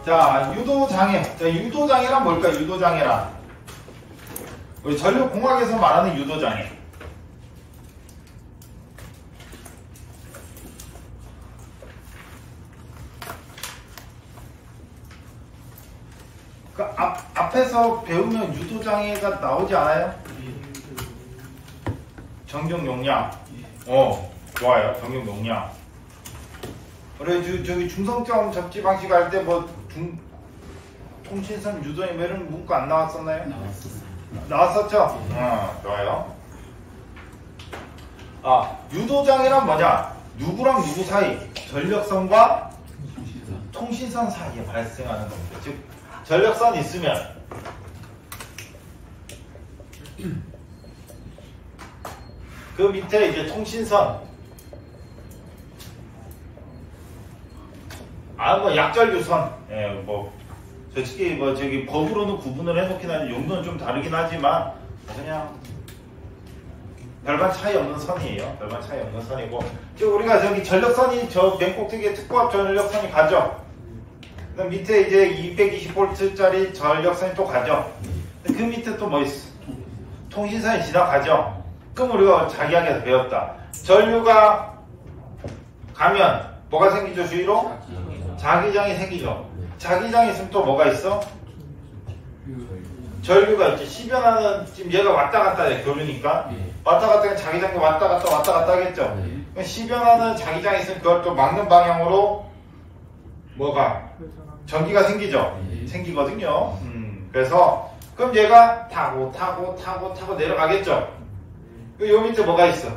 자, 유도장애. 자, 유도장애란 뭘까? 유도장애란. 우리 전력공학에서 말하는 유도장애. 그 앞에서 배우면 유도장애가 나오지 않아요? 정경용량. 좋아요. 정경용량. 그래, 저기 중성점 접지 방식 할 때 뭐 통신선 유도에 이런 문구 안 나왔었나요? 나왔었죠? 좋아요. 유도장애란 뭐냐? 누구랑 누구 사이? 전력선과 통신선 사이에 발생하는 겁니다. 즉, 전력선 있으면 그 밑에 이제 통신선, 뭐 약전류선, 솔직히 저기 법으로는 구분을 해놓긴 하는데 용도는 좀 다르긴 하지만 그냥 별반 차이 없는 선이에요. 별반 차이 없는 선이고, 지금 우리가 저기 전력선이 저 맨 꼭대기에 특고압 전력선이 가죠. 그다음 밑에 이제 220V짜리 전력선이 또 가죠. 그 밑에 또 뭐 있어? 통신선이 지나가죠. 그럼 우리가 자기학에서 배웠다. 전류가 가면 뭐가 생기죠? 주위로? 자기장이 생기죠. 자기장이 있으면 또 뭐가 있어? 전류가 있지. 시변하는, 지금 얘가 왔다 갔다 해, 교류니까. 왔다 갔다 하면 자기장이 왔다 갔다 하겠죠. 시변하는 자기장이 있으면 그걸 또 막는 방향으로 뭐가? 전기가 생기죠. 생기거든요. 그래서 그럼 얘가 타고 내려가겠죠. 요 밑에 뭐가 있어?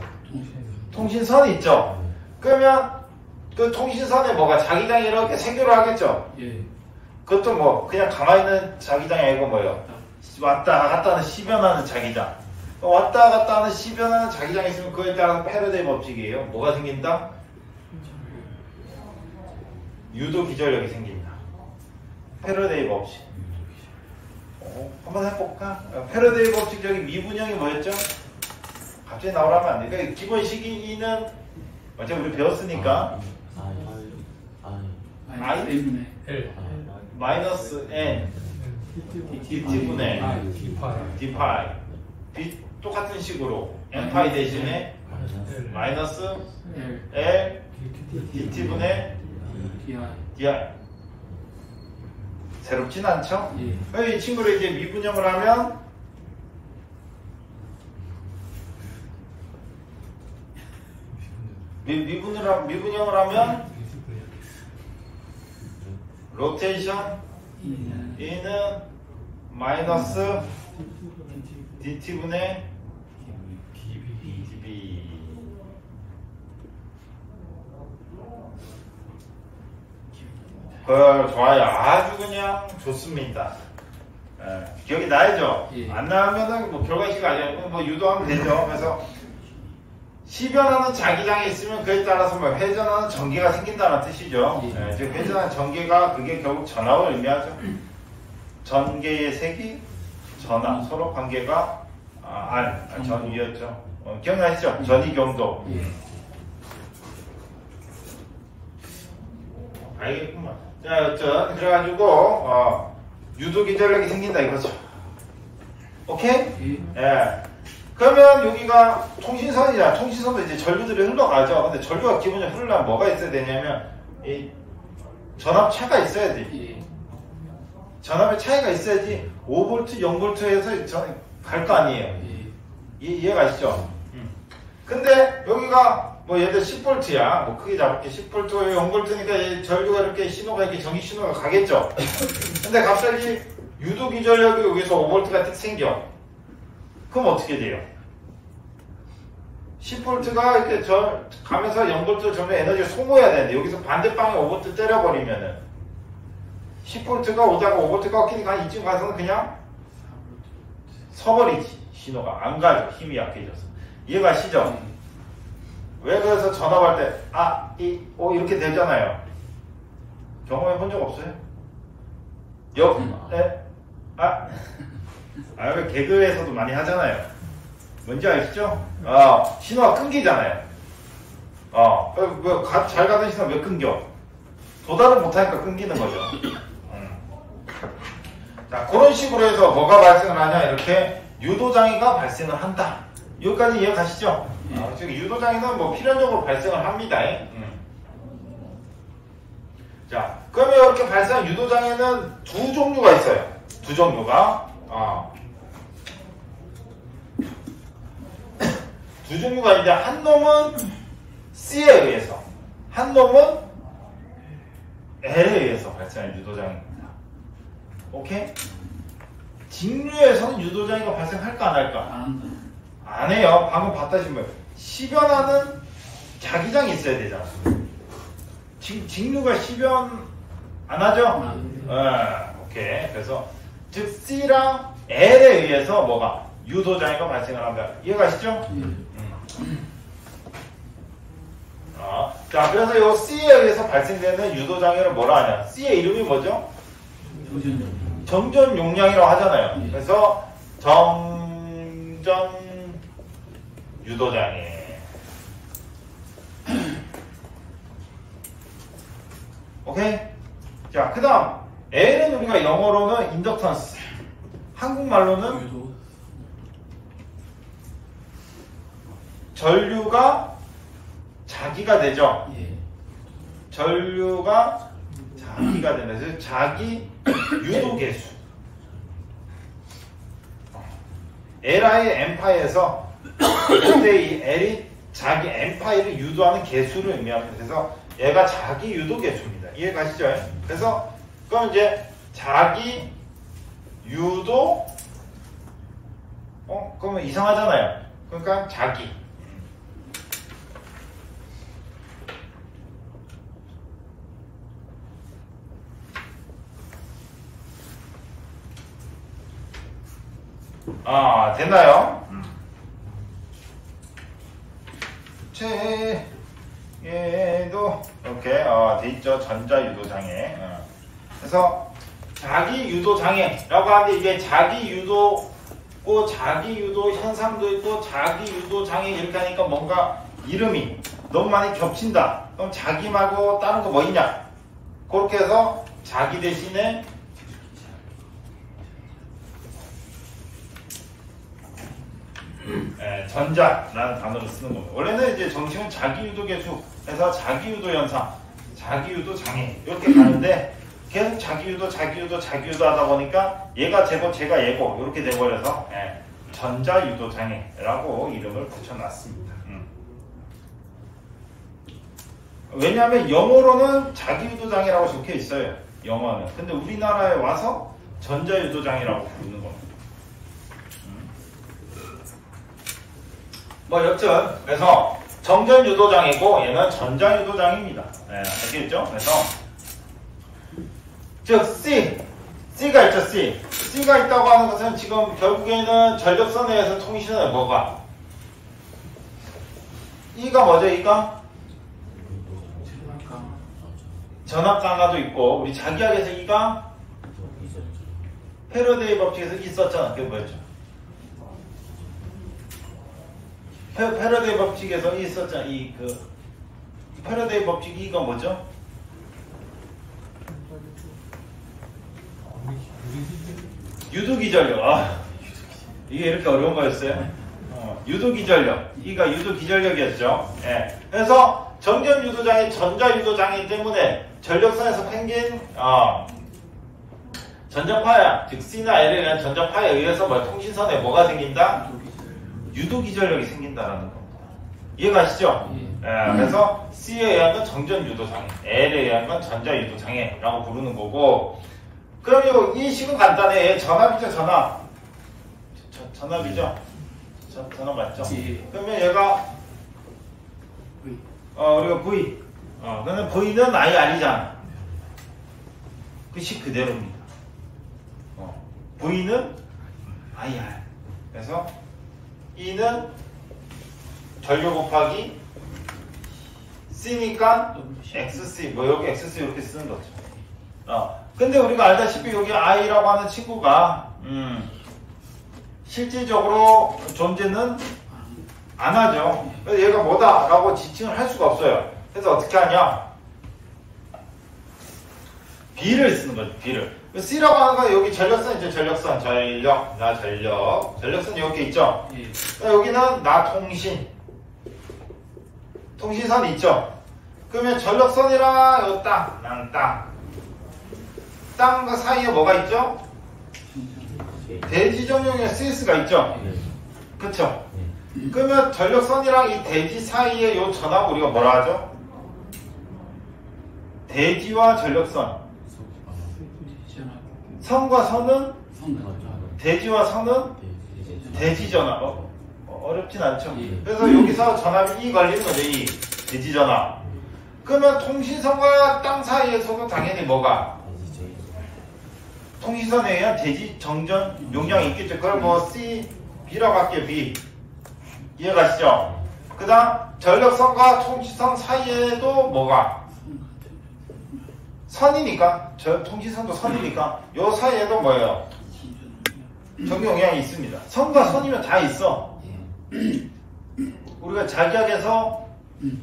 통신선이 있죠. 그러면 그 통신선에 뭐가 자기장이 이렇게 생겨를 하겠죠. 그것도 뭐 그냥 가만히 있는 자기장이 아니고 뭐예요? 왔다 갔다 하는 시변하는 자기장. 왔다 갔다 하는 시변하는 자기장이 있으면 그거에 따라서 패러데이 법칙이에요. 뭐가 생긴다? 유도 기전력이 생긴다. 패러데이 법칙. 한번 해볼까? 패러데이 법칙, 저기 미분형이 뭐였죠? 갑자기 나오라면 안 돼. 그러니까 기본 시기는 어차피 우리 배웠으니까 I L 마이너스 N dt분의 d파이 똑같은 식으로 n파이 대신에 마이너스 L dt분의 di. 새롭진 않죠? 이 친구를 이제 미분형을 하면 미분형을 하면 로테이션 E는 마이너스 dt분의 dB. 좋아요. 아주 그냥 좋습니다. 기억이 나야죠? 안 나면은 뭐 결과식 아니고 뭐 유도하면 되죠. 그래서 시변하는 자기장이 있으면 그에 따라서 뭐 회전하는 전개가 생긴다는 뜻이죠. 즉 회전하는 전개가 그게 결국 전압을 의미하죠. 전개의 색이 전압, 서로 관계가 전위였죠. 기억나시죠? 전이경도. 알겠구만. 자, 여튼 그래가지고 유도기전력이 생긴다 이거죠. 오케이? 그러면 여기가 통신선이잖아. 통신선도 이제 전류들이 흘러가죠. 근데 전류가 기본적으로 흐르려면 뭐가 있어야 되냐면 이 전압차가 있어야 돼. 전압의 차이가 있어야지 5V, 0V에서 갈 거 아니에요. 이해 가시죠? 근데 여기가 뭐 예를 들어 10V야. 뭐 크게 잡을게 10V, 0V니까 전류가 이렇게 신호가 이렇게 전기 신호가 가겠죠. 근데 갑자기 유도기전력이 여기서 5V가 틱 생겨. 그럼 어떻게 돼요? 10V가 이렇게 가면서 0V 전면 에너지를 소모해야 되는데 여기서 반대방에 5V 때려버리면은 10V가 오다가 5V가 꺾이니까 이쯤 가서는 그냥 서버리지. 신호가 안 가죠. 힘이 약해져서. 이해가시죠? 왜 그래서 전압할 때 이렇게 되잖아요. 경험해 본 적 없어요? 왜 개그에서도 많이 하잖아요. 뭔지 아시죠? 신호가 끊기잖아요. 잘 가던 신호가 왜 끊겨? 도달을 못하니까 끊기는 거죠. 자, 그런 식으로 해서 뭐가 발생을 하냐? 이렇게 유도장애가 발생을 한다. 여기까지 이해 가시죠? 즉 유도장애는 뭐 필연적으로 발생을 합니다. 자, 그러면 이렇게 발생한 유도장애는 두 종류가 있어요. 두 종류가. 두 종류가 있는데 한 놈은 C에 의해서, 한 놈은 L에 의해서 발생한 유도장애입니다. 오케이? 직류에서는 유도장애가 발생할까 안 할까? 안 해요. 방금 봤다시피 뭐예요? 시변하는 자기장이 있어야 되잖아. 직류가 시변 안 하죠? 오케이. 그래서 즉 C랑 L에 의해서 뭐가 유도장애가 발생을 한다. 이해가시죠? 자, 그래서 이 C에 의해서 발생되는 유도장애를 뭐라 하냐? C의 이름이 뭐죠? 정전 용량이라고 하잖아요. 그래서 정전 유도장애. 오케이? 자, 그 다음 L은 우리가 영어로는 인덕턴스, 한국말로는 전류가 자기가 되죠. 전류가 자기가 된다. 그래서 자기 유도계수. Li N파에서 그때 이 L이 자기 N파이를 유도하는 계수를 의미합니다. 그래서 얘가 자기 유도계수입니다. 이해 가시죠? 그래서 그럼 이제 자기 유도 그러면 이상하잖아요. 그러니까 자기 됐나요? 얘도 이렇게 돼 있죠. 전자유도장애. 그래서 자기유도장애라고 하는데 이게 자기유도고 자기유도 현상도 있고 자기유도장애 이렇게 하니까 뭔가 이름이 너무 많이 겹친다. 그럼 자기 말고 다른 거 뭐 있냐? 그렇게 해서 자기 대신에 전자라는 단어를 쓰는 겁니다. 원래는 이제 정식은 자기유도계수 해서 자기유도 현상, 자기유도 장애 이렇게 가는데 계속 자기유도 하다 보니까 얘가 쟤고 쟤가 얘고 이렇게 돼버려서 전자유도 장애라고 이름을 붙여놨습니다. 왜냐하면 영어로는 자기유도 장애라고 적혀 있어요. 영어는. 근데 우리나라에 와서 전자유도 장애라고 부르는 겁니다. 뭐 여튼 그래서 정전유도장애고 얘는 전자유도장애입니다. 알겠죠? 그래서 즉 C가 있죠. C가 있다고 하는 것은 지금 결국에는 전력선에 의해서 통신은 뭐가? E가 뭐죠? E가? 전압강화도 있고 우리 자기학에서 E가 패러데이 법칙에서 있었잖아. 그게 뭐였죠? 패러데이 법칙에서 있었잖아. 패러데이 법칙 이거 뭐죠? 유도기전력. 이게 이렇게 어려운 거였어요? 유도기전력. 이가 유도기전력이었죠. 그래서 정전유도장애, 전자유도장애 때문에 전력선에서 생긴 전자파야, 즉 C나 L에 대한 전자파에 의해서 통신선에 뭐가 생긴다? 유도기전력이 생긴다라는 겁니다. 이해가시죠? 그래서 C에 의한 건 정전유도장애, L에 의한 건 전자유도장애라고 부르는 거고, 그럼 이 식은 간단해. 전압이죠, 전압. 전압이죠? 전압 맞죠? 그러면 얘가 우리가 V. 그러면 V는 아예 아니잖아. 그 식 그대로입니다. V는 아예 알. 그래서 E는 전류 곱하기 C니까 XC, 여기 XC 이렇게 쓰는 거죠. 근데 우리가 알다시피 여기 I라고 하는 친구가 실질적으로 존재는 안 하죠. 그래서 얘가 뭐다라고 지칭을 할 수가 없어요. 그래서 어떻게 하냐? B를 쓰는 거죠. B를. C라고 하는 건 여기 전력선 있죠. 전력선. 전력. 나 전력. 전력선 이렇게 있죠. 여기는 나 통신. 통신선 있죠. 그러면 전력선이랑 요 땅. 난 땅. 땅과 사이에 뭐가 있죠? 대지 전용의 CS가 있죠. 그쵸? 그러면 전력선이랑 이 대지 사이에 요 전압 우리가 뭐라 하죠? 대지와 전력선. 선과 선은 대지와 선은 대지 전압. 어렵진 않죠. 그래서 여기서 전압이 E 걸리는 거죠. E. 대지 전압. 그러면 통신선과 땅 사이에서도 당연히 뭐가? 통신선에 의한 대지 정전 용량이 있겠죠. 그걸 뭐 C, B라고 할게요. B. 이해가시죠? 그 다음 전력선과 통신선 사이에도 뭐가? 선이니까. 통신선도 선이니까 요 사이에도 뭐예요? 전기 용량이 있습니다. 선과 선이면 다 있어. 우리가 자기학에서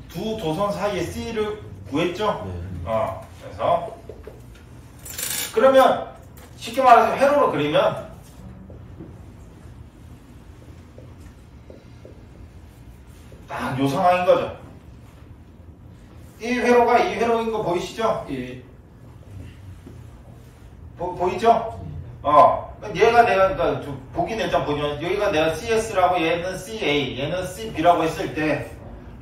두 도선 사이에 C를 구했죠? 그래서 그러면 쉽게 말해서 회로로 그리면 딱 요 상황인 거죠. 이 회로가 이 회로인 거 보이시죠? 예. 보이죠? 얘가 내가 보기는 일단 보면 여기가 내가 CS라고 얘는 CA, 얘는 CB라고 했을 때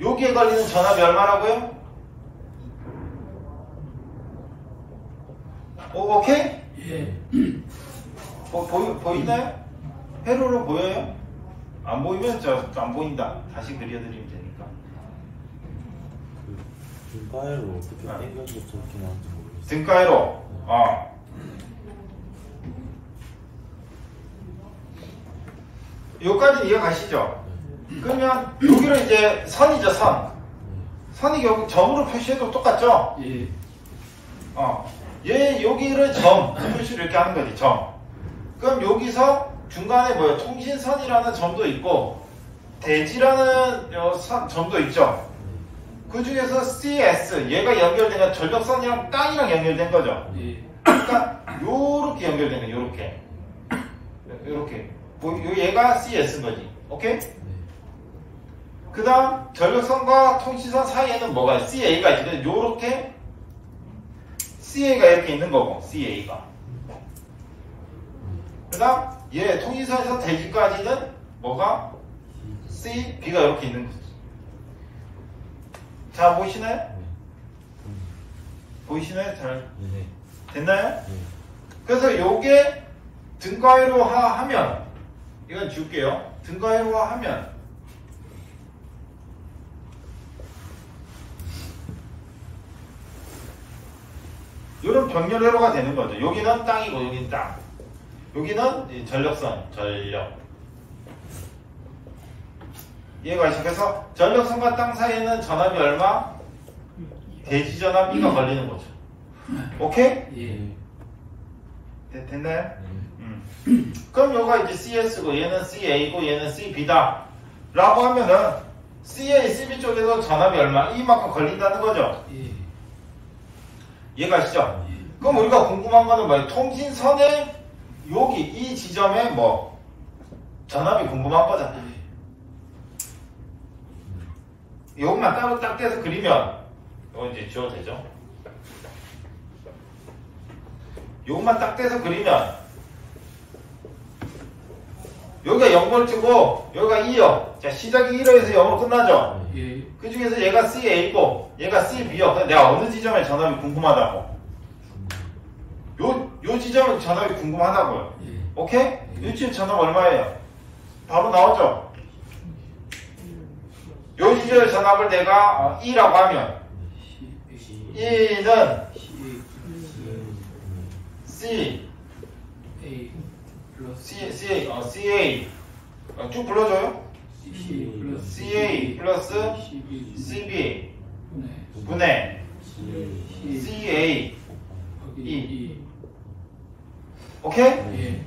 여기에 걸리는 전압이 얼마라고요? 오케이? 예. 보이나요? 회로로 보여요? 안 보이면 안 보인다. 다시 그려드리면 되니까. 등가해로 어떻게 땡겨서 저렇게 나온지 모르겠어요. 등가해로. 여기까지 이해가시죠? 그러면 여기를 이제 선이죠, 선. 선이 여기 점으로 표시해도 똑같죠? 예. 얘 여기를 점 표시를 이렇게 하는 거지, 점. 그럼 여기서 중간에 뭐예요? 통신선이라는 점도 있고 대지라는 점도 있죠. 그 중에서 CS 얘가 연결된 건 전력선이랑 땅이랑 연결된 거죠. 예. 그러니까 요렇게 연결된 거예요. 요렇게 얘가 CS인 거지. 오케이? 그 다음 전력선과 통신선 사이에는 뭐가 CA가 있거든. 요렇게 CA가 이렇게 있는 거고, CA가. 그 다음 얘 통신선에서 대지까지는 뭐가 C, B가 이렇게 있는 거지. 자, 보이시나요? 보이시나요? 잘 됐나요? 그래서 요게 등가위로화 하면 이건 줄게요. 등가위로화 하면 요런 병렬회로가 되는 거죠. 여기는 땅이고 여기는 땅. 여기는 전력선, 전력. 이해가 가시죠? 그래서 전력선과 땅 사이에는 전압이 얼마? 대지 전압 E가 걸리는 거죠. 오케이? 예. 됐나요? 그럼 요가 이제 CS고 얘는 CA고 얘는 CB다 라고 하면은 CA, CB 쪽에서 전압이 얼마? 이만큼 걸린다는 거죠. 예. 이해가시죠? 그럼 우리가 궁금한 거는 뭐예요? 통신선의 여기 이 지점에 뭐 전압이 궁금한 거잖아. 요것만 따로 딱 떼서 그리면 이거 이제 지워도 되죠? 요것만 딱 떼서 그리면 여기가 0볼트고 여기가 2요. 자, 시작이 1호에서 0으로 끝나죠? 예. 그 중에서 얘가 CA고 얘가 CB요. 내가 어느 지점에 전압이 궁금하다고. 요 지점에 전압이 궁금하다고요. 예. 오케이? 요 지점 전압 얼마예요? 바로 나오죠? 요 지점의 전압을 내가 E라고 하면 E는 C, A 플러스 CA 쭉 불러줘요? C 플러스 CA 플러스 CB 분의 CA E. 오케이? 예.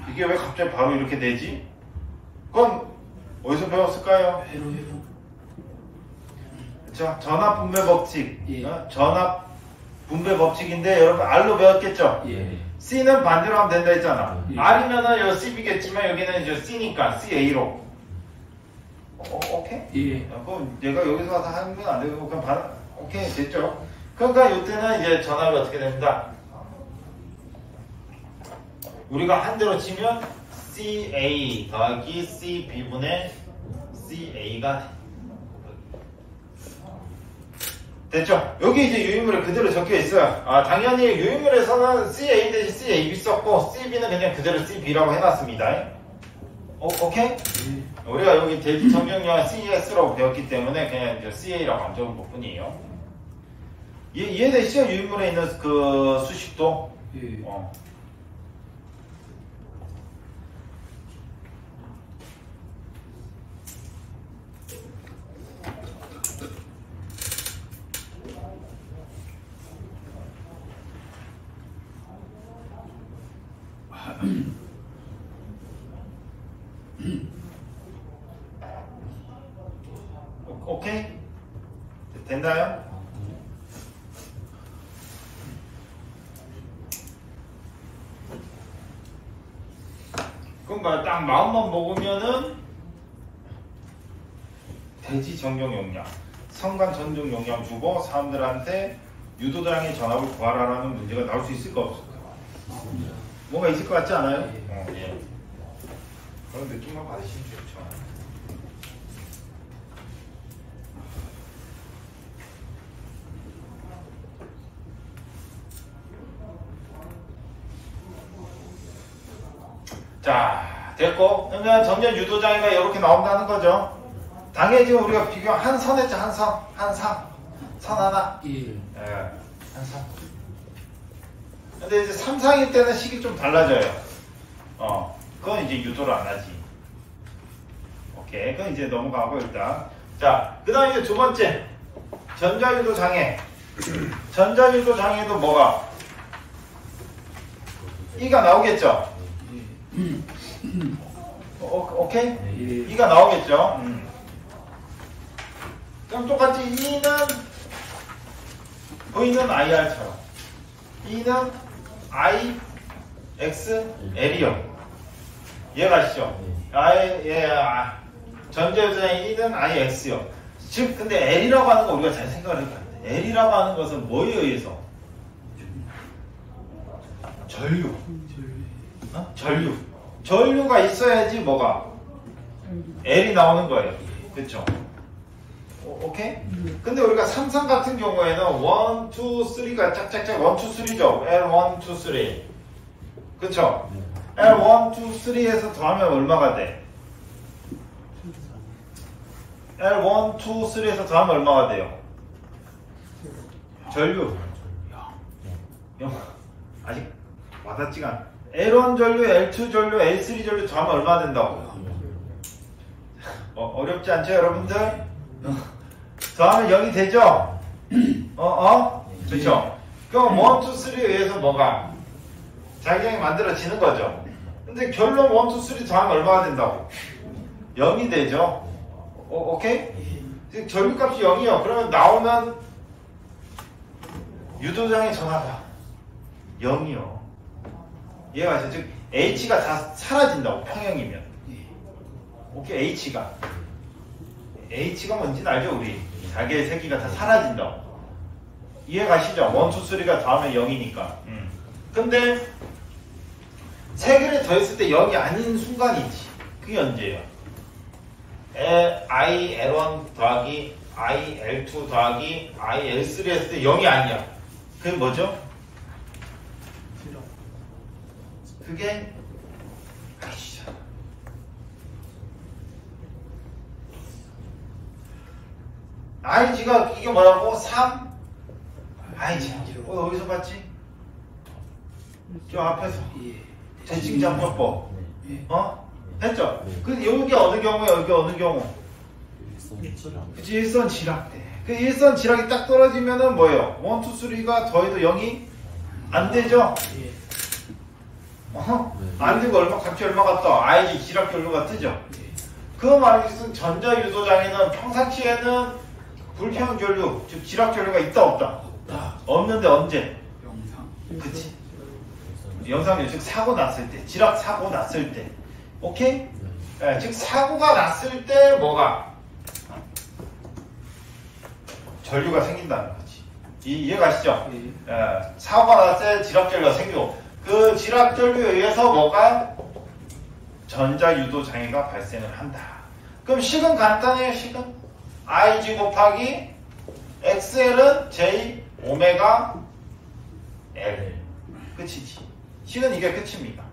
이게 왜 갑자기 바로 이렇게 되지? 그건 어디서 배웠을까요? 회로. 자, 전압 분배 법칙. 예. 전압 분배 법칙인데 여러분 R로 배웠겠죠? 예. C는 반대로 하면 된다 했잖아. 예. R이면은 여기 C이겠지만 여기는 이제 C니까 CA로. 오케이? 예. 그럼 얘가 여기서 와서 하면 안 되고 그냥 오케이 됐죠? 그러니까 이때는 이제 전압이 어떻게 됩니다. 우리가 한 대로 치면 CA 더하기 CB분의 CA가 됐죠? 여기 이제 유인물에 그대로 적혀 있어요. 당연히 유인물에서는 CA 대신 CAB 썼고 CB는 그냥 그대로 CB라고 해놨습니다. 오케이? 우리가 여기 대지 정경량 CS라고 배웠기 때문에 그냥 이제 CA라고 안 적은 것 뿐이에요. 이해되시죠? 유인물에 있는 그 수식도? 예. 오케이? 됐나요? 그러니까 딱 마음만 먹으면은 대지 전경 용량, 성간 전종 용량 주고 사람들한테 유도장의 전압을 구하라라는 문제가 나올 수 있을까 없을까? 뭔가 있을 것 같지 않아요? 예. 그런 느낌만 받으시면 좋죠. 자, 됐고. 그러면 전전 유도장애가 이렇게 나온다는 거죠. 당연히 지금 우리가 비교 한 선 했죠. 한 선. 선 하나. 예. 한 선. 근데 이제 3상일 때는 식이 좀 달라져요. 그건 이제 유도를 안 하지. 오케이. 그건 이제 넘어가고 일단. 자, 그 다음에 이제 두 번째. 전자유도 장애. 전자유도 장애도 뭐가? E가 나오겠죠? 오케이? 예. E가 나오겠죠? 그럼 똑같이 V는 IR처럼 E는 I, X, L이요. 이해가시죠? 전자유도장애 E는 I, X요. 즉, 근데 L이라고 하는 거 우리가 잘 생각을 해봐야 돼. L이라고 하는 것은 뭐에 의해서? 전류. 전류. 전류가 있어야지 뭐가? L이 나오는 거예요. 그쵸? 오케이? 근데 우리가 삼성 같은 경우에는 1, 2, 3가 짝짝짝 1, 2, 3죠. L1, 2, 3. 그쵸? L1, 2, 3에서 더하면 얼마가 돼? L1, 2, 3에서 더하면 얼마가 돼요? 전류. 아직 와닿지가 않아. L1 전류, L2 전류, L3 전류 더하면 얼마 된다고? 어렵지 않죠, 여러분들? 더하면 0이 되죠? 그쵸? 그럼 1, 2, 3에 의해서 뭐가? 자기장이 만들어지는 거죠. 근데 결론 1, 2, 3 더하면 얼마가 된다고? 0이 되죠? 오케이? 전류값이 0이요. 그러면 나오는 유도장의 전압이 0이요. 이해가 가시죠? 즉 H가 다 사라진다고, 평형이면. 오케이, H가 뭔지는 알죠, 우리? 자기의 세기가 다 사라진다고. 이해 가시죠? 1, 2, 3가 다음에 0이니까. 근데 세 개를 더했을 때 0이 아닌 순간이지. 그게 언제예요? I L1 더하기 I L2 더하기 I L3 했을 때 0이 아니야. 그게 뭐죠? 그게 아시죠? IG가 이게 뭐라고? 3? IG. 어디서 봤지? 저 앞에서. 재칭장법법. 했죠? 근데 여기 어느 경우에 여기 어느 경우? 그치, 일선 지락대. 그 일선 지락이 딱 떨어지면은 뭐예요? 1, 2, 3가 더해도 0이 안 되죠? 안 되고 값이 얼마가 떠? IG 지락 결로가 뜨죠? 그 말은 전자유도장애는 평상시에는 불평 전류, 즉 지락 전류가 있다 없다? 없는데 언제? 영상. 그치. 영상이 즉 사고 났을 때, 지락 사고 났을 때, 오케이? 예, 즉 사고가 났을 때 뭐가? 전류가 생긴다는 거지. 이해가시죠? 예. 예, 사고가 났을 때 지락 전류가 생기고 그 지락 전류에 의해서 뭐가? 전자 유도 장애가 발생을 한다. 그럼 식은 간단해요. 식은 IG 곱하기 XL은 J 오메가 L. 끝이지. 식은 이게 끝입니다.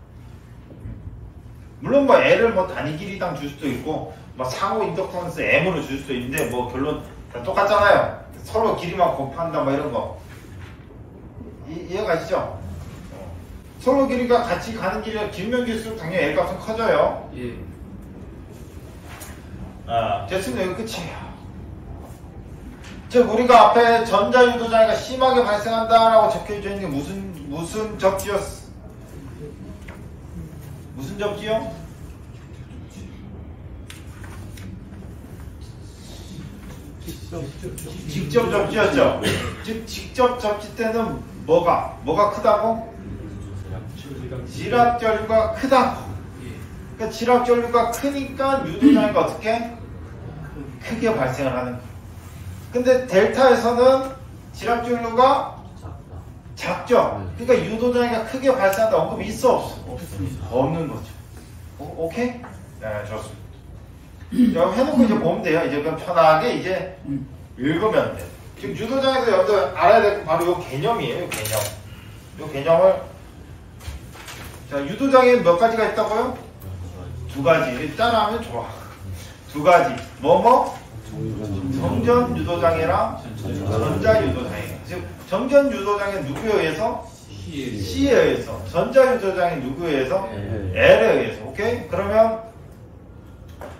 물론 뭐 L을 뭐 단위 길이당 줄 수도 있고 뭐 상호 인덕턴스 M으로 줄 수도 있는데 뭐 결론 다 똑같잖아요. 서로 길이만 곱한다 뭐 이런 거. 이해가시죠? 서로 길이가 같이 가는 길이가 길면 길수록 당연히 L 값은 커져요. 예. 됐습니다. 여기 끝이에요. 즉 우리가 앞에 전자유도장애가 심하게 발생한다라고 적혀져 있는 게 무슨 접지였어? 무슨 접지요? 직접 접지였죠. 즉 직접 접지 때는 뭐가 크다고? 지락전류가 크다고. 그러니까 지락전류가 크니까 유도장애가 어떻게? 크게 발생을 하는 거예요. 근데 델타에서는 지락전류가 작죠. 그러니까 유도장애가 크게 발생한다 언급이 있어 없어? 없는 거죠. 오케이? 네, 좋습니다. 자, 해놓고 이제 보면 돼요. 이제 그럼 편하게 이제 읽으면 돼. 지금 유도장애에서 여러분들 알아야 될 건 바로 이 개념이에요. 개념. 이 개념을 자, 유도장애는 몇 가지가 있다고요? 두 가지. 따라하면 좋아. 두 가지. 정전 유도장애랑 전자 유도장애. 즉 정전 유도장애 누구에 의해서? C에 의해서. 전자 유도장애 누구에 의해서? L에 의해서. 오케이? 그러면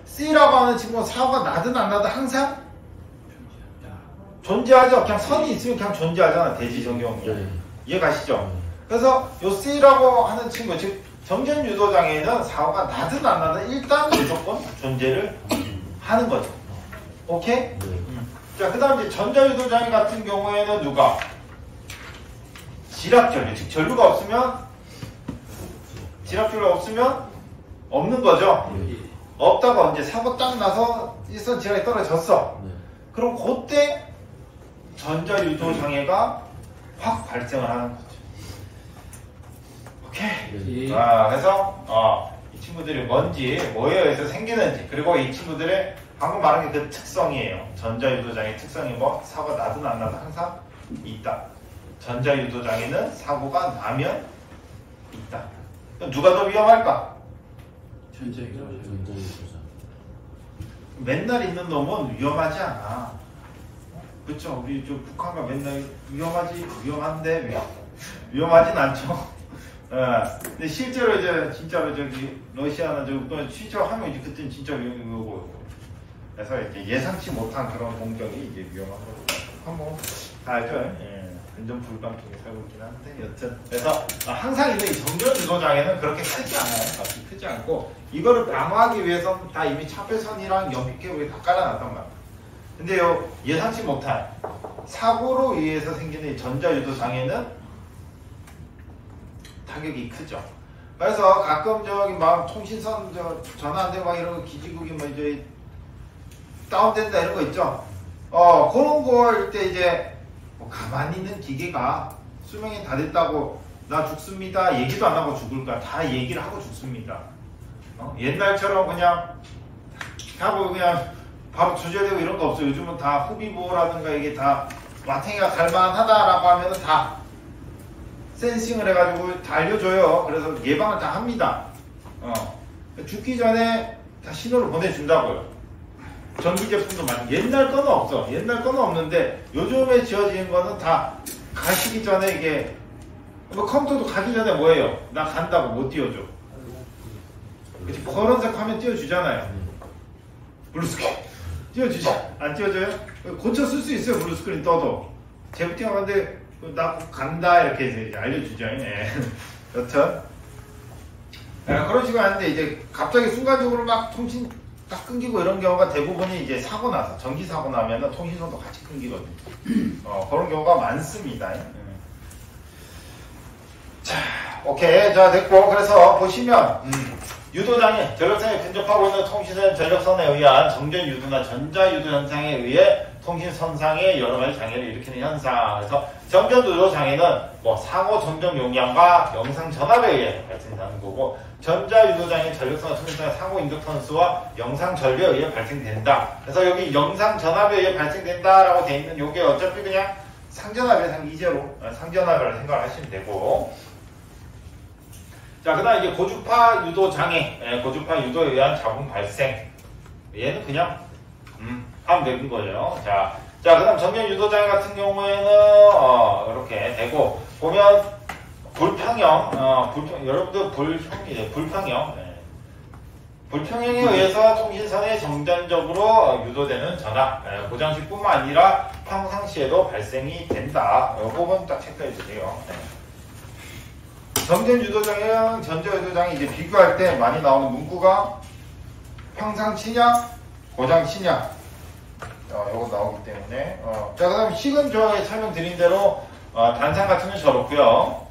C라고 하는 친구는 사고가 나든 안 나든 항상 존재하죠. 그냥 선이 있으면 그냥 존재하잖아. 대지 정경이. 이해 가시죠? 그래서 요 C라고 하는 친구, 즉 정전 유도장애는 사고가 나든 안 나든 일단 무조건 존재를 하는 거죠. 오케이? 자, 그 다음 이제 전자유도장애 같은 경우에는 누가? 지락전류. 즉, 전류가 없으면, 지락전류가 없으면 없는 거죠. 없다가 언제 사고 딱 나서 일선 지락이 떨어졌어. 그럼 그때 전자유도장애가 확 발생을 하는 거죠. 오케이? 그래서, 이 친구들이 뭔지, 뭐에 의해서 생기는지, 그리고 이 친구들의 방금 말한 게 그 특성이에요. 전자유도장애 특성이 뭐? 사고가 나든 안 나든 항상 있다. 전자유도장애는 사고가 나면 있다. 그럼 누가 더 위험할까? 전자유도장. 맨날 있는 놈은 위험하지 않아. 그쵸? 우리 저 북한가 맨날 위험한데 위험하진 않죠. 근데 실제로 이제 진짜로 저기 러시아나 저기 실제로 하면 이제 그때는 진짜 위험하고. 그래서 이제 예상치 못한 그런 공격이 이제 위험한 거고. 한번 다 알죠? 예. 완전 불감통에 살고 있긴 한데, 여튼. 그래서 항상 있는 이 정전 유도장애는 그렇게 크지 않아요. 그렇게 크지 않고, 이거를 방어하기 위해서는 다 이미 차폐선이랑 연필캡을 다 깔아놨단 말이에요. 근데 요 예상치 못한 사고로 의해서 생기는 이 전자 유도장애는 타격이 크죠. 그래서 가끔 저기 막 통신선 전화 안 되고 막 이런 거 기지국이 뭐 이제 다운된다 이런 거 있죠. 그런 거일 때 이제 뭐 가만히 있는 기계가 수명이 다 됐다고 나 죽습니다 얘기도 안 하고 죽을까? 다 얘기를 하고 죽습니다. 옛날처럼 그냥 하고 그냥 바로 주저되고 이런 거 없어요. 요즘은 다 후비보호라든가 이게 다 마탱이가 갈만하다라고 하면은 다 센싱을 해가지고 다 알려줘요. 그래서 예방을 다 합니다. 죽기 전에 다 신호를 보내준다고요. 전기 제품도 많이. 옛날 거는 없어. 옛날 거는 없는데 요즘에 지어지는 거는 다 가시기 전에 이게 뭐 컴퓨터도 가기 전에 뭐예요? 나 간다고 못 띄워줘. 그치? 파란색 화면 띄워주잖아요. 블루스크린 띄워주지? 안 띄워줘요? 고쳐 쓸 수 있어요. 블루스크린 떠도. 재부팅 하는데 나 간다 이렇게 해서 이제 알려주죠. 네. 여튼 그런 식으로 하는데 이제 갑자기 순간적으로 막 통신 딱 끊기고 이런 경우가 대부분이 이제 사고 나서 전기 사고 나면은 통신선도 같이 끊기거든요. 그런 경우가 많습니다. 자, 오케이. 자, 됐고. 그래서 보시면 유도장애, 전력선에 근접하고 있는 통신선 전력선에 의한 정전 유도나 전자 유도 현상에 의해 통신선상에 여러 가지 장애를 일으키는 현상. 그래서 정전 유도 장애는 뭐 상호 전정 용량과 영상 전압에 의해 발생하는 거고, 전자 유도 장애 전력선과 통신선의 상호 인덕턴스와 영상 전류에 의해 발생된다. 그래서 여기 영상 전압에 의해 발생된다라고 되어 있는 요게 어차피 그냥 상전압의 이제로 상전압을 생각을 하시면 되고. 자, 그 다음 이제 고주파 유도 장애, 고주파 유도에 의한 잡음 발생. 얘는 그냥 하면 되는 거예요. 자, 그 다음 정전 유도 장애 같은 경우에는 이렇게 되고, 보면 불평형, 여러분들 불평형, 불평형에 의해서 통신선에 정전적으로 유도되는 전압, 고장시뿐만 아니라 평상시에도 발생이 된다. 이 부분 딱 체크해 주세요. 정전 유도장애랑 전자 유도장애 이제 비교할 때 많이 나오는 문구가 평상시냐, 고장시냐. 요거 나오기 때문에. 자, 그 다음에 식은 조항에 설명드린 대로, 단상 같은 경우는 저렇고요.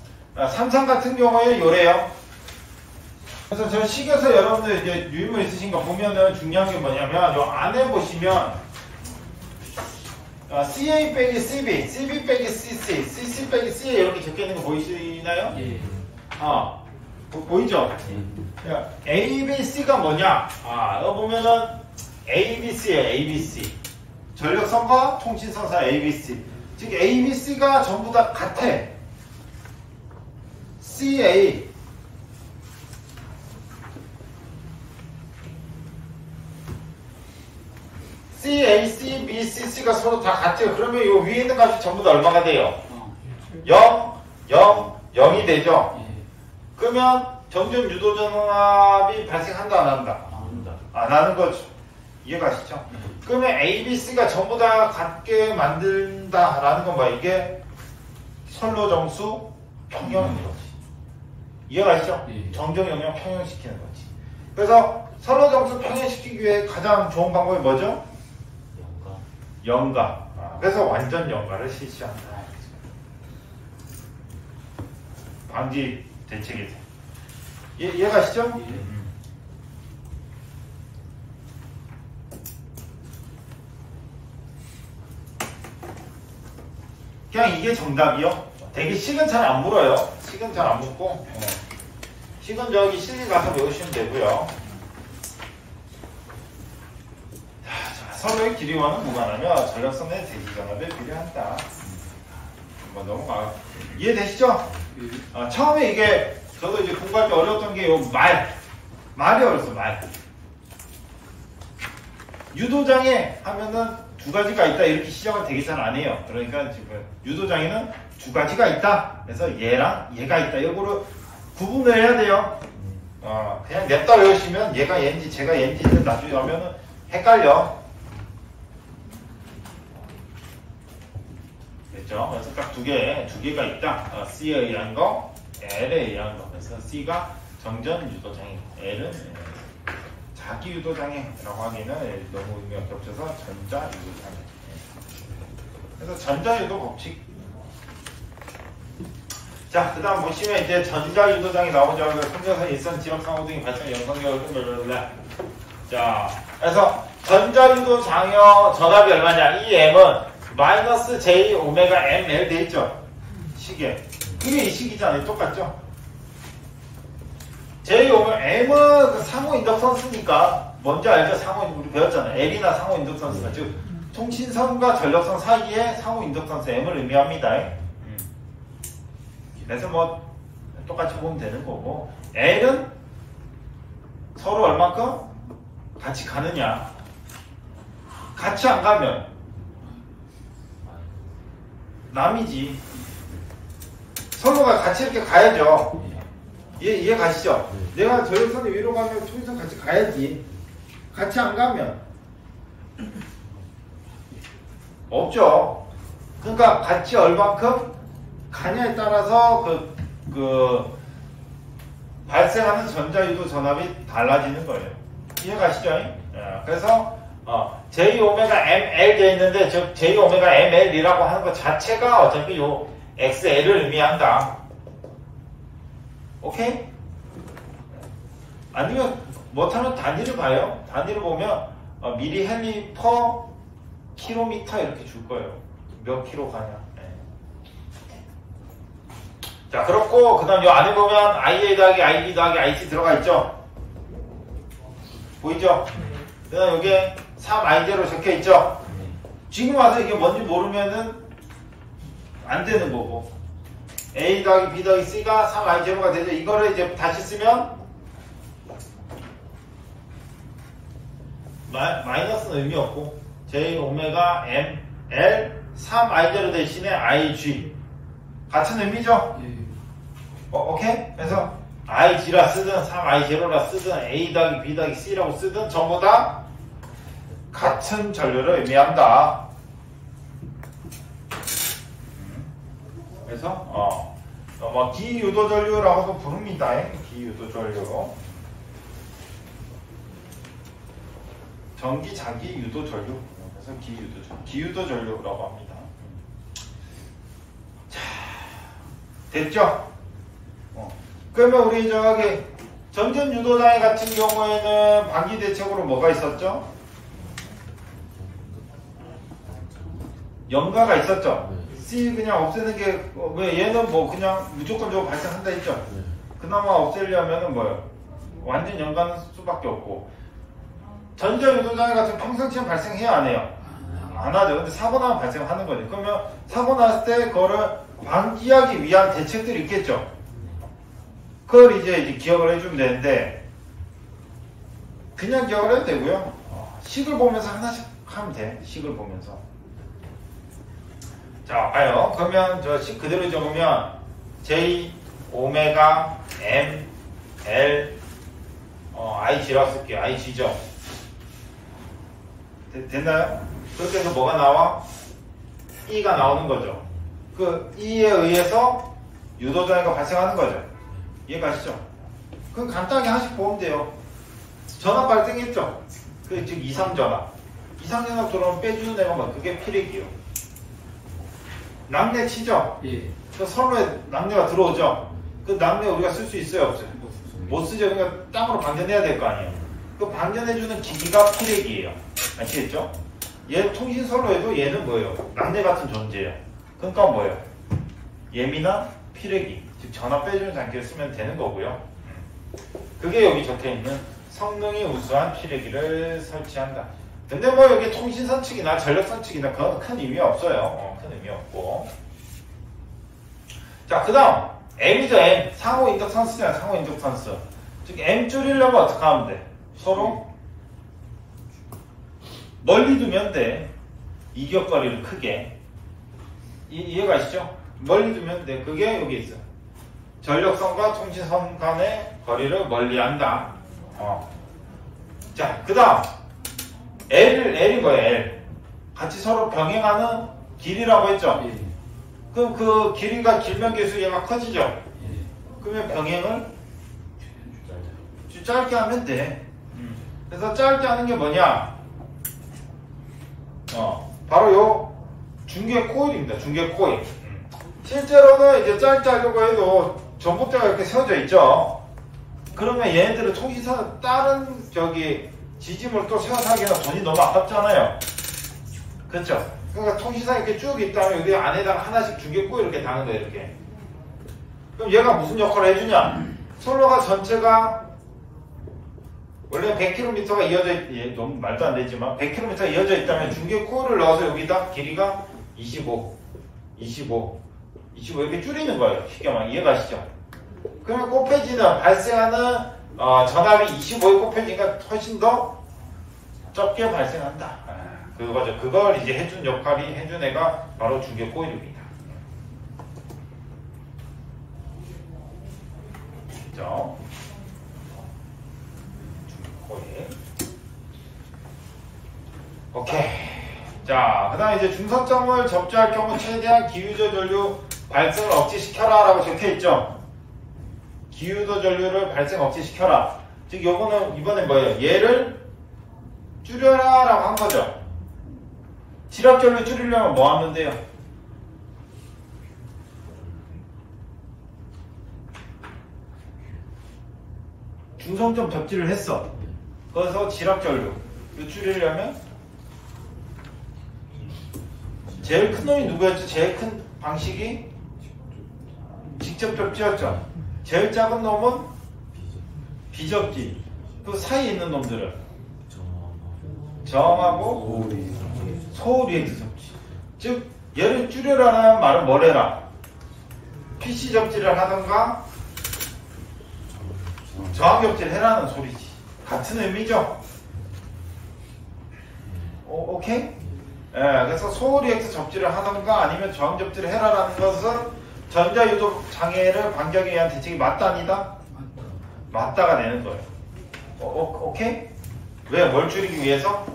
삼상 같은 경우에 요래요. 그래서 저 식에서 여러분들 이제 유의물 있으신 거 보면은 중요한 게 뭐냐면, 요 안에 보시면, CA 빼기 CB, CB 빼기 CC, CC 빼기 CA 이렇게 적혀 있는 거 보이시나요? 예. 보이죠? A, B, C가 뭐냐? 이거 보면은 ABC예요, ABC. 전력선과 통신선사 ABC. 즉, ABC가 전부 다 같아. CA. CA, CB, CC가 서로 다 같아요. 그러면 이 위에 있는 값이 전부 다 얼마가 돼요? 0, 0, 0이 되죠? 그러면 정전 유도 전압이 발생한다, 안 한다? 안 하는 거죠. 이해가시죠? 그러면 ABC가 전부 다 같게 만든다라는 건 뭐야? 이게 선로정수 평형인 거지. 이해가시죠? 정정 영역 평형시키는 거지. 그래서 선로정수 평형시키기 위해 가장 좋은 방법이 뭐죠? 연가. 그래서 완전 연가를 실시한다. 방지 대책이죠. 이해가시죠? 그냥 이게 정답이요. 되게 식은 잘 안 물어요. 식은 잘 안 묻고, 식은 저기 실기 가서 배우시면 되고요. 자, 서로의 길이와는 무관하며 전력선의 대기전압에 비례한다. 한번 넘어가. 이해되시죠? 처음에 이게 저도 이제 공부할 때 어려웠던 게 요 말이 어렸어. 말. 유도장애 하면은 두 가지가 있다 이렇게 시작을 되게 잘 안 해요. 그러니까 지금 유도장애는 두 가지가 있다. 그래서 얘랑 얘가 있다. 이거를 구분을 해야 돼요. 그냥 냅다 외우시면 얘가 얘인지 제가 얘인지는 나중에 하면은 헷갈려. 됐죠? 그래서 딱 두 개가 있다. C에 의한 거, L에 의한 거. 그래서 C가 정전 유도장애, L은 자기 유도장애라고 하기는 너무 의미가 겹쳐서 전자 유도장애. 그래서 전자 유도 법칙. 자, 그 다음 보시면 이제 전자 유도장애 나오죠. 선녀선 일선 지역상호 등이 발생 영상력을 자, 그래서 전자 유도 장애 전압이 얼마냐? 이 M은 마이너스 J 오메가 ML 돼 있죠? 식에. 이게 이 식이잖아요. 똑같죠? J 오메가 M은 그 상호 인덕선스니까 뭔지 알죠? 상호 우리 배웠잖아요. L이나 상호 인덕선스가 즉 통신선과 전력선 사이에 상호 인덕선스 M을 의미합니다. 그래서 뭐 똑같이 보면 되는 거고, L은 서로 얼만큼 같이 가느냐. 같이 안 가면 남이지. 서로가 같이 이렇게 가야죠. 이해 가시죠? 내가 전력선이 위로 가면 통신선 같이 가야지. 같이 안 가면 없죠. 그러니까 같이 얼만큼 가냐에 따라서 그 발생하는 전자유도 전압이 달라지는 거예요. 이해 가시죠? 그래서 J 오메가 ML 되어 있는데 즉 J 오메가 ML이라고 하는 것 자체가 어차피 요 XL을 의미한다. 오케이? 아니면 못하면 단위를 봐요. 단위를 보면 미리 헬리 퍼 킬로미터 이렇게 줄 거예요. 몇 킬로 가냐. 자, 그렇고 그 다음 요 안에 보면 IA 더하기 IB 더하기 IC 들어가 있죠? 보이죠? 그 다음 여기에 3I제로 적혀 있죠? 지금 와서 이게 뭔지 모르면은 안 되는 거고 A 더하기 B 더하기 C가 3I제로가 되죠? 이거를 이제 다시 쓰면 마이너스는 의미 없고 J 오메가 M L 3I제로 대신에 IG 같은 의미죠? 오케이? 그래서 IG라 쓰든 3I0라 쓰든 A 더하기 B 더하기 C라고 쓰든 전부 다 같은 전류를 의미한다. 그래서 기유도 전류라고도 부릅니다. 기유도 전류. 전기 자기 유도 전류. 그래서 기유도 전류라고 합니다. 자, 됐죠? 그러면 우리 저기 전전 유도장애 같은 경우에는 방지 대책으로 뭐가 있었죠? 연가가 있었죠? C 그냥 없애는 게 왜 얘는 뭐 그냥 무조건적으로 발생한다 했죠? 그나마 없애려면은 뭐예요? 완전 연가는 수밖에 없고 전전 유도장애 같은 평상시엔 발생해야 안 해요? 안 하죠. 근데 사고 나면 발생하는 거죠. 그러면 사고 났을 때 그거를 방지하기 위한 대책들이 있겠죠? 그걸 이제 기억을 해주면 되는데 그냥 기억을 해도 되고요. 식을 보면서 하나씩 하면 돼. 식을 보면서. 자, 봐요. 그러면 저 식 그대로 적으면 J 오메가 M L IG라고 쓸게요. IG죠. 됐나요? 그렇게 해서 뭐가 나와? E가 나오는 거죠. 그 E에 의해서 유도장애가 발생하는 거죠. 이해가시죠? 그럼 간단하게 하나씩 보면 돼요. 전압 발생했죠? 그 즉 이상전압. 이상전압 들어오면 빼주는 애가 뭐 그게 피렉이요. 낙뢰 치죠? 예. 그 선로에 낙뢰가 들어오죠? 그 낙뢰 우리가 쓸 수 있어요? 없어요? 못 쓰죠. 그러니까 땅으로 방전해야 될 거 아니에요. 그 방전해주는 기기가 피렉이에요. 아시겠죠? 얘 통신 선로에도 얘는 뭐예요? 낙뢰 같은 존재예요. 그러니까 뭐예요? 예민한 피렉이. 즉 전압 빼주는 장치를 쓰면 되는 거고요. 그게 여기 적혀있는 성능이 우수한 피레기를 설치한다. 근데 뭐 여기 통신선측이나 전력선측이나 그건 큰 의미 없어요. 큰 의미 없고. 자, 그 다음 M이죠. M. 상호 인덕턴스잖아요. 상호 인덕턴스. 즉 M 줄이려면 어떻게 하면 돼? 서로 멀리 두면 돼. 이격거리를 크게. 이해가시죠? 멀리 두면 돼. 그게 여기 있어. 전력선과 통신선 간의 거리를 멀리한다. 자, 그 다음 L이 뭐예요? L. 같이 서로 병행하는 길이라고 했죠? 예. 그럼 그 길이가 길면 계속 얘가 커지죠? 예. 그러면 병행을 짧게 하면 돼. 그래서 짧게 하는 게 뭐냐? 바로 요 중계 코일입니다. 중계 코일. 실제로는 이제 짧게 하려고 해도 전봇대가 이렇게 세워져 있죠. 그러면 얘네들은 통신선 다른 지짐을 또 세워서 하기에는 돈이 너무 아깝잖아요. 그렇죠? 그러니까 통신선이 이렇게 쭉 있다면 여기 안에다가 하나씩 중계 코일 이렇게 다는 거예요. 이렇게. 그럼 얘가 무슨 역할을 해주냐? 선로가 전체가 원래 100km가 이어져 너무 말도 안 되지만 100km가 이어져 있다면 중계 코일을 넣어서 여기다 길이가 25 이렇게 줄이는 거예요. 쉽게 말하면 이해가시죠? 그러면 꽃폐지는 발생하는 전압이 25의 꽃폐지가 훨씬 더 적게 발생한다. 그거죠. 그걸 이제 해준 애가 바로 중계 코일입니다. 그죠? 중계 코일. 오케이. 자, 그 다음에 이제 중서점을 접지할 경우 최대한 기유도 전류 발생을 억제시켜라 라고 적혀있죠. 기유도 전류를 발생 억제시켜라. 즉 요거는 이번에 뭐예요? 얘를 줄여라라고 한 거죠. 지락절로 줄이려면 뭐 하면 돼요? 중성점 접지를 했어. 그래서 지락절로 줄이려면 제일 큰 놈이 누구였죠? 제일 큰 방식이 직접 접지였죠. 제일 작은 놈은 비접지. 그 사이에 있는 놈들은 정하고 소리액스 접지. 즉 얘를 줄여라는 말은 뭐래라? PC 접지를 하던가 저항 접지를 해라는 소리지. 같은 의미죠? 오케이? 예, 그래서 소리액스 접지를 하던가 아니면 저항 접지를 해라라는 것은 전자유도 장애를 방지하기 위한 대책이 맞다 아니다? 맞다가 되는 거예요. 오케이? 왜? 뭘 줄이기 위해서?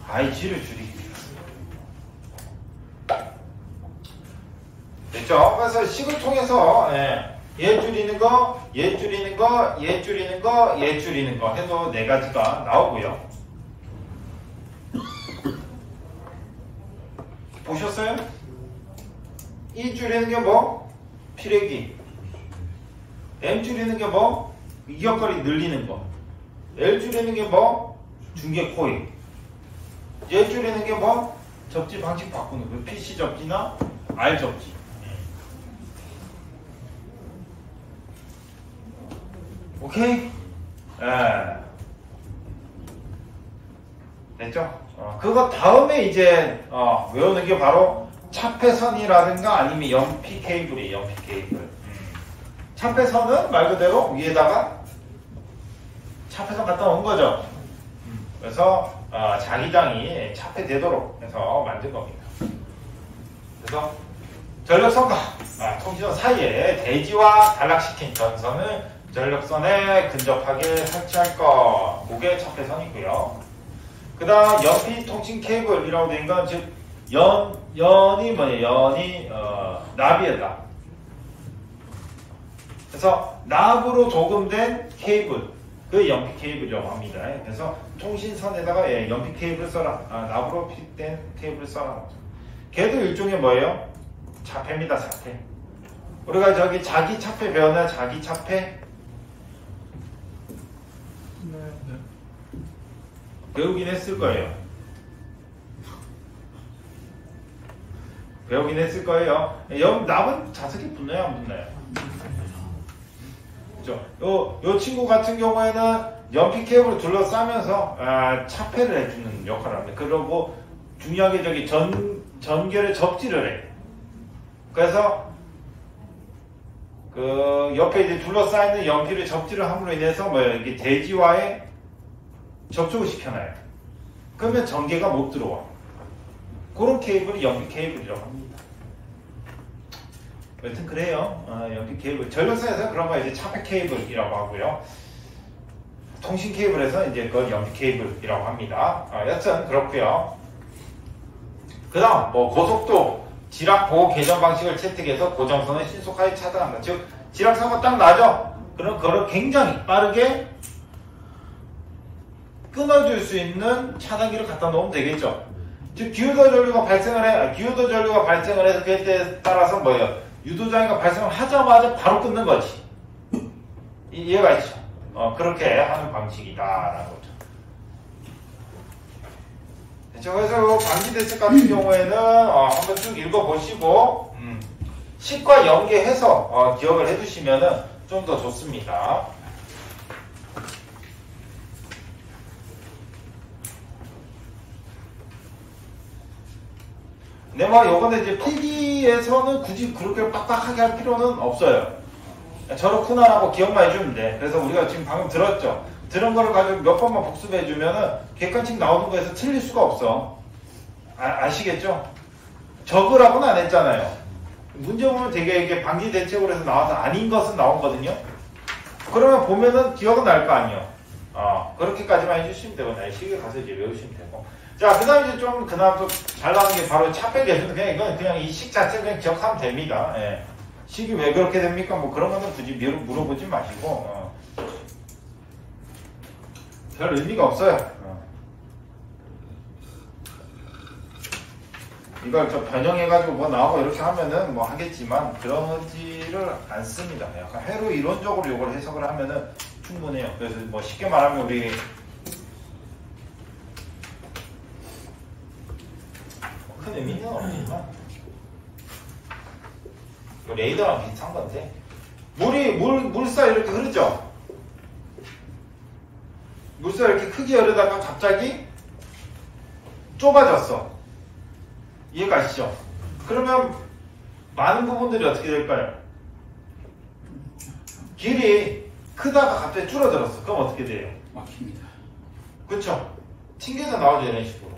G를 줄이기 위해서. 됐죠? 그래서 식을 통해서 얘 줄이는 거, 얘 줄이는 거, 얘 줄이는 거, 얘 줄이는 거 해서 4가지가 나오고요. 보셨어요? E 줄이는 게 뭐? 피레기. M 줄이는 게 뭐? 이격거리 늘리는 거. L 줄이는 게 뭐? 중계 코일. 얘 줄이는 게 뭐? 접지 방식 바꾸는 거. PC 접지나 R 접지. 오케이? 됐죠? 그거 다음에 이제 외우는 게 바로 차폐선이라든가 아니면 연피 케이블이에요. 연피 케이블. 차폐선은 말 그대로 위에다가 차폐선 갖다 놓은 거죠. 그래서 자기장이 차폐되도록 해서 만든 겁니다. 그래서 전력선과 통신선 사이에 대지와 단락시킨 전선을 전력선에 근접하게 설치할 것. 그게 차폐선이고요. 그 다음 연피 통신 케이블이라고 된 건 즉 연이 뭐냐? 연이 나비에다. 그래서 납으로 도금된 케이블, 그 연피 케이블이라고 합니다. 그래서 통신선에다가 연피 케이블 써라. 납으로 핏된 케이블 써라. 걔도 일종의 뭐예요? 차폐입니다. 차폐. 우리가 저기 자기 차폐 배웠나요? 자기 차폐? 배우긴 했을 거예요. 배우긴 했을 거예요. 납은 자석이 붙나요? 안 붙나요? 그죠? 요 친구 같은 경우에는 연피 케이블을 둘러싸면서 차폐를 해주는 역할을 합니다. 그리고 중요하게 저기 전결에 접지를 해. 그래서 그 옆에 이제 둘러싸이는 연피를 접지를 함으로 인해서 이게 대지와의 접촉을 시켜놔요. 그러면 전기가 못 들어와. 그런 케이블이 연피 케이블이라고 합니다. 여튼 그래요. 연피 케이블. 전력선에서 그런 거 이제 차폐 케이블이라고 하고요. 통신 케이블에서 이제 그걸 연피 케이블이라고 합니다. 여튼 그렇고요. 그 다음 고속도 지락 보호 개전 방식을 채택해서 고정선을 신속하게 차단한다. 즉 지락사고가 딱 나죠? 그럼 그걸 굉장히 빠르게 끊어줄 수 있는 차단기를 갖다 놓으면 되겠죠. 즉 기후도 전류가 발생을 해서 그에 따라서 뭐예요? 유도장애가 발생을 하자마자 바로 끊는 거지. 이해가 있죠? 그렇게 하는 방식이다라는 거죠. 그래서 방지 대책 같은 경우에는 한번 쭉 읽어보시고 식과 연계해서 기억을 해두시면 좀 더 좋습니다. 근데 요번에 이제 필기에서는 굳이 그렇게 빡빡하게 할 필요는 없어요. 저렇구나라고 기억만 해주면 돼. 그래서 우리가 지금 방금 들었죠. 들은 거를 가지고 몇 번만 복습해주면은 객관식 나오는 거에서 틀릴 수가 없어. 아시겠죠? 적으라고는 안 했잖아요. 문제 보면 되게 이게 방지 대책으로 해서 나와서 아닌 것은 나오거든요. 그러면 보면은 기억은 날 거 아니에요. 그렇게까지만 해주시면 되고, 시계 가서 이제 외우시면 되고. 자, 그 다음에 이제 좀, 그나마 또 잘 나오는 게 바로 차폐 개선. 이건 그냥 이 식 자체를 그냥 기억하면 됩니다. 식이 왜 그렇게 됩니까? 그런 거는 굳이 물어보지 마시고, 별 의미가 없어요. 이걸 좀 변형해가지고 뭐 나오고 이렇게 하면은 뭐 하겠지만 그러지를 않습니다. 약간 회로 이론적으로 이걸 해석을 하면은 충분해요. 그래서 뭐 쉽게 말하면 우리 큰 의미는 없지만 레이더랑 비슷한 건데 물살 이렇게 흐르죠? 물살 이렇게 크게 흐르다가 갑자기 좁아졌어. 이해가 가시죠? 그러면 많은 부분들이 어떻게 될까요? 길이 크다가 갑자기 줄어들었어. 그럼 어떻게 돼요? 막힙니다. 그쵸? 튕겨져 나오죠. 이런 식으로.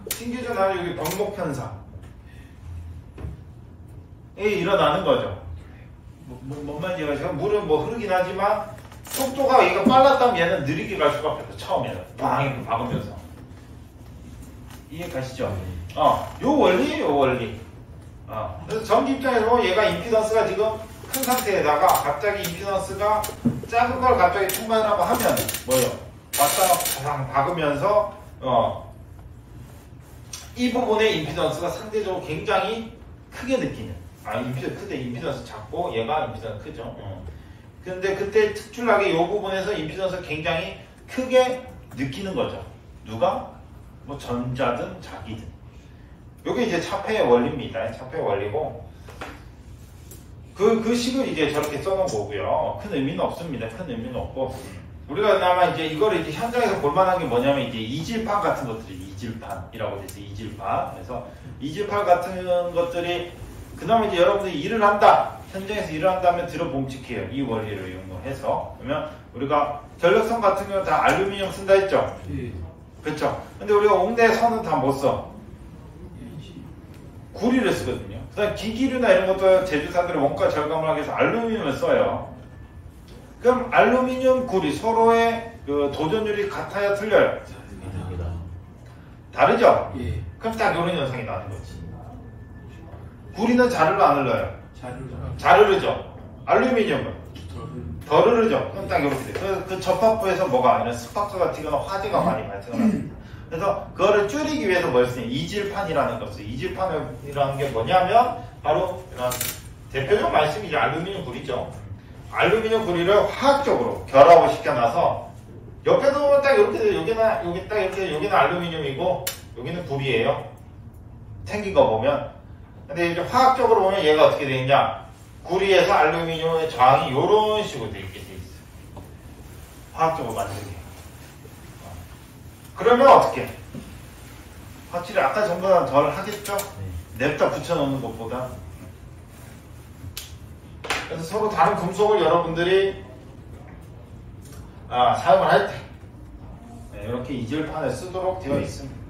튕겨져 나오면 여기 병목현상. 이게 일어나는 거죠. 뭔 말인지 아시죠? 물은 뭐 흐르긴 하지만 속도가 얘가 빨랐다면 얘는 느리게 갈 수밖에 없어. 처음에는 빵 이렇게 박으면서. 이해 가시죠? 요 원리. 그래서 전기 입장에서 보면 얘가 임피던스가 지금 큰 상태에다가 갑자기 임피던스가 작은 걸 갑자기 통과하라고 하면 뭐예요? 왔다가 박으면서 이 부분의 임피던스가 상대적으로 굉장히 크게 느끼는. 임피던스 작고 얘가 임피던스 크죠. 근데 그때 특출나게 이 부분에서 임피던스 굉장히 크게 느끼는 거죠. 누가? 뭐 전자든 자기든. 요게 이제 차폐의 원리입니다. 차폐의 원리고 그 식을 이제 저렇게 써놓은 거고요. 큰 의미는 없습니다. 큰 의미는 없고 우리가 그나마 이제 이거를 이제 현장에서 볼만한 게 뭐냐면 이제 이질판 같은 것들이 이질판이라고 돼서 이질판. 그래서 이질판 같은 것들이 그다음에 이제 여러분들이 일을 한다. 현장에서 일을 한다면 들어봄직해요. 이 원리를 이용해서. 그러면 우리가 전력선 같은 경우는 다 알루미늄 쓴다 했죠? 그렇죠. 근데 우리가 옹대 선은 다 못 써. 구리를 쓰거든요. 그다음 기기류나 이런 것도 제조사들이 원가 절감을 하기 위해서 알루미늄을 써요. 그럼 알루미늄, 구리 서로의 그 도전율이 같아야 틀려요? 다르죠? 예. 그럼 딱 이런 현상이 나는 거지. 구리는 잘 흘러 안 흘러요? 잘 흐르죠. 알루미늄은 덜 흐르죠. 그럼 딱 이렇게 돼. 그 접합부에서 뭐가 아니라 스파크가 튀거나 화재가 많이 발생을 합니다. 그래서 그거를 줄이기 위해서 뭘 쓰냐? 이질판이라는 걸 써요. 이질판이라는 게 뭐냐면 바로 이런 대표적 말씀이 이제 알루미늄 구리죠. 알루미늄 구리를 화학적으로 결합을 시켜놔서 옆에도 보면 딱 이렇게 돼요. 여기 딱 이렇게 여기는 알루미늄이고 여기는 구리예요. 생긴 거 보면. 근데 이제 화학적으로 보면 얘가 어떻게 되어 있냐? 구리에서 알루미늄의 저항이 이런 식으로 돼 있게 돼 있어요. 화학적으로 만들게. 그러면 어떻게? 확실히 아까 전보다 덜 하겠죠? 냅다 붙여놓는 것보다. 그래서 서로 다른 금속을 여러분들이 사용을 할 때 이렇게 이질판을 쓰도록 되어 있습니다.